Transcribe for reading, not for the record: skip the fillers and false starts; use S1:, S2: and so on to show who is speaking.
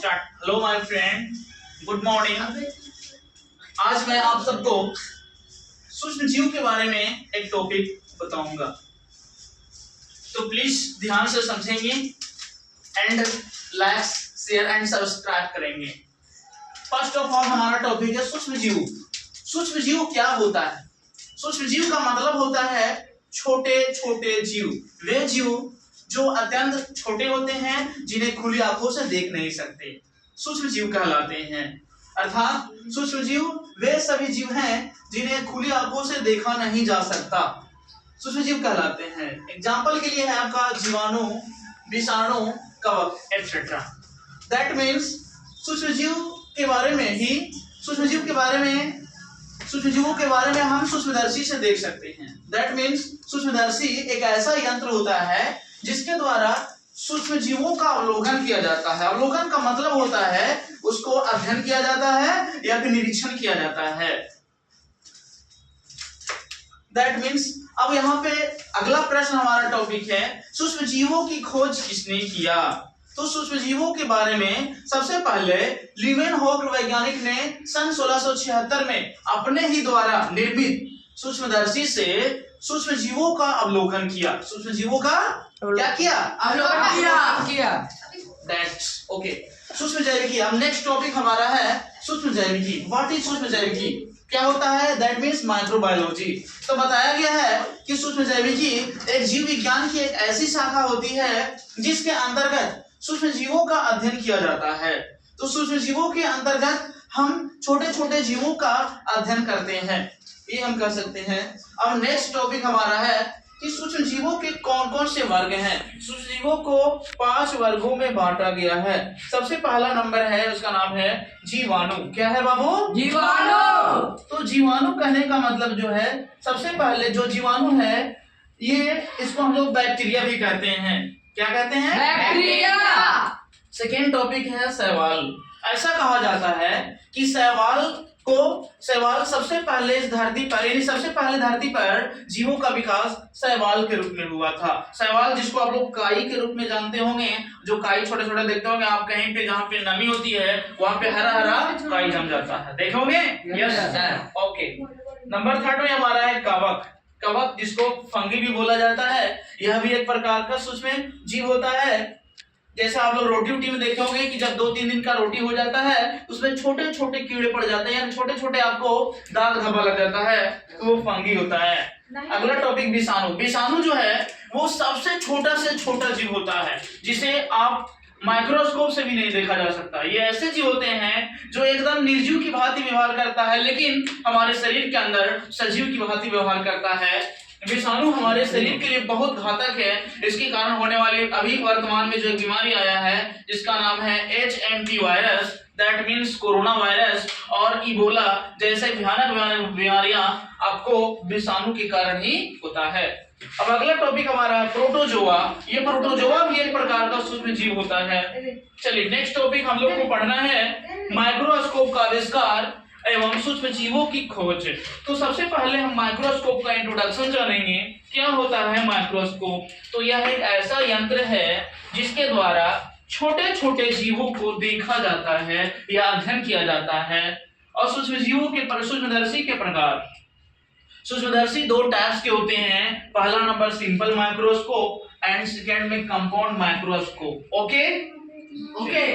S1: Start. Hello my friend, good morning. आज मैं आप सबको सूक्ष्म जीव के बारे में एक टॉपिक बताऊंगा, तो प्लीज ध्यान से समझेंगे and like share and subscribe करेंगे। फर्स्ट ऑफ ऑल हमारा टॉपिक है सूक्ष्म जीव। सूक्ष्म जीव क्या होता है? सूक्ष्म जीव का मतलब होता है छोटे छोटे जीव, वे जीव जो अत्यंत छोटे होते हैं, जिन्हें खुली आंखों से देख नहीं सकते, सूक्ष्म जीव कहलाते हैं। अर्थात सूक्ष्म जीव वे सभी जीव हैं जिन्हें खुली आंखों से देखा नहीं जा सकता, सूक्ष्म जीव कहलाते हैं। एग्जाम्पल के लिए है आपका जीवाणु, विषाणु, कवक एटसेट्रा। दैट मीन्स सूक्ष्म जीव के बारे में सूक्ष्म जीवों के बारे में हम सूक्ष्मदर्शी से देख सकते हैं। दैट मीन्स सूक्ष्मदर्शी एक ऐसा यंत्र होता है जिसके द्वारा सूक्ष्म जीवों का अवलोकन किया जाता है। अवलोकन का मतलब होता है उसको अध्ययन किया जाता है या फिर निरीक्षण किया जाता है। दैट मीन्स अब यहाँ पे अगला प्रश्न हमारा टॉपिक है सूक्ष्म जीवों की खोज किसने किया? तो सूक्ष्म जीवों के बारे में सबसे पहले लीवेनहॉक वैज्ञानिक ने सन 1676 में अपने ही द्वारा निर्मित सूक्ष्मदर्शी से सूक्ष्म जीवों का अवलोकन किया। सूक्ष्म जीवों का क्या किया? अवलोकन किया। That's okay. सूक्ष्म जैविकी। अब नेक्स्ट टॉपिक हमारा है सूक्ष्म जैविकी। व्हाट इज सूक्ष्म जैविकी? क्या होता है? That means microbiology. तो बताया गया है कि सूक्ष्म जैविकी एक जीव विज्ञान की एक ऐसी शाखा होती है जिसके अंतर्गत सूक्ष्म जीवों का अध्ययन किया जाता है। तो सूक्ष्म जीवों के अंतर्गत हम छोटे छोटे जीवों का अध्ययन करते हैं, ये हम कर सकते हैं। अब नेक्स्ट टॉपिक हमारा है कि सूक्ष्म जीवों के कौन कौन से वर्ग हैं। सूक्ष्म जीवों को 5 वर्गों में बांटा गया है। सबसे पहला नंबर है, उसका नाम है जीवाणु। क्या है बाबू? जीवाणु। तो जीवाणु कहने का मतलब जो है, सबसे पहले जो जीवाणु है ये, इसको हम लोग बैक्टीरिया भी कहते हैं। क्या कहते हैं? बैक्टीरिया। सेकेंड टॉपिक है शैवाल। ऐसा कहा जाता है कि शैवाल सबसे पहले इस धरती पर, यानी सबसे पहले धरती पर जीवों का विकास शैवाल के रूप में हुआ था। शैवाल जिसको आप लोग काई के रूप में जानते होंगे, जो काई छोटे छोटे देखते होंगे आप, कहीं पे जहाँ पे नमी होती है वहां पे हरा हरा काई जम जाता है, देखोगे? Yes okay. नंबर 3 में हमारा है कवक। कवक जिसको फंगी भी बोला जाता है, यह भी एक प्रकार का सूक्ष्म जीव होता है। जैसे आप लोग रोटी में देखे होंगे कि जब 2-3 दिन का रोटी हो जाता है उसमें छोटे छोटे कीड़े पड़ जाते हैं, यानी छोटे छोटे आपको दाग धब्बा लग जाता है, तो वो फंगी होता है। अगला टॉपिक विषाणु। विषाणु जो है वो सबसे छोटा से छोटा जीव होता है जिसे आप माइक्रोस्कोप से भी नहीं देखा जा सकता। ये ऐसे जीव होते हैं जो एकदम निर्जीव की भांति व्यवहार करता है, लेकिन हमारे शरीर के अंदर सजीव की भांति व्यवहार करता है। विषाणु हमारे शरीर के लिए बहुत घातक है। इसके कारण होने वाली अभी वर्तमान में जो एक बीमारी आया है जिसका नाम है HMP virus, that means corona virus और इबोला जैसे भयानक बीमारियां आपको विषाणु के कारण ही होता है। अब अगला टॉपिक हमारा है प्रोटोजोआ। ये प्रोटोजोआ भी एक प्रकार का सूक्ष्म जीव होता है। चलिए नेक्स्ट टॉपिक हम लोग को पढ़ना है माइक्रोस्कोप का आविष्कार एवं सूक्ष्म जीवों की खोज। तो सबसे पहले हम माइक्रोस्कोप का इंट्रोडक्शन जानेंगे। क्या होता है माइक्रोस्कोप? तो यह एक ऐसा यंत्र है जिसके द्वारा छोटे छोटे जीवों को देखा जाता है या अध्ययन किया जाता है। और सूक्ष्म जीवों के सूक्ष्मदर्शी के प्रकार, सूक्ष्मदर्शी 2 टाइप्स के होते हैं। पहला number simple microscope and second में कंपाउंड माइक्रोस्कोप। Okay okay.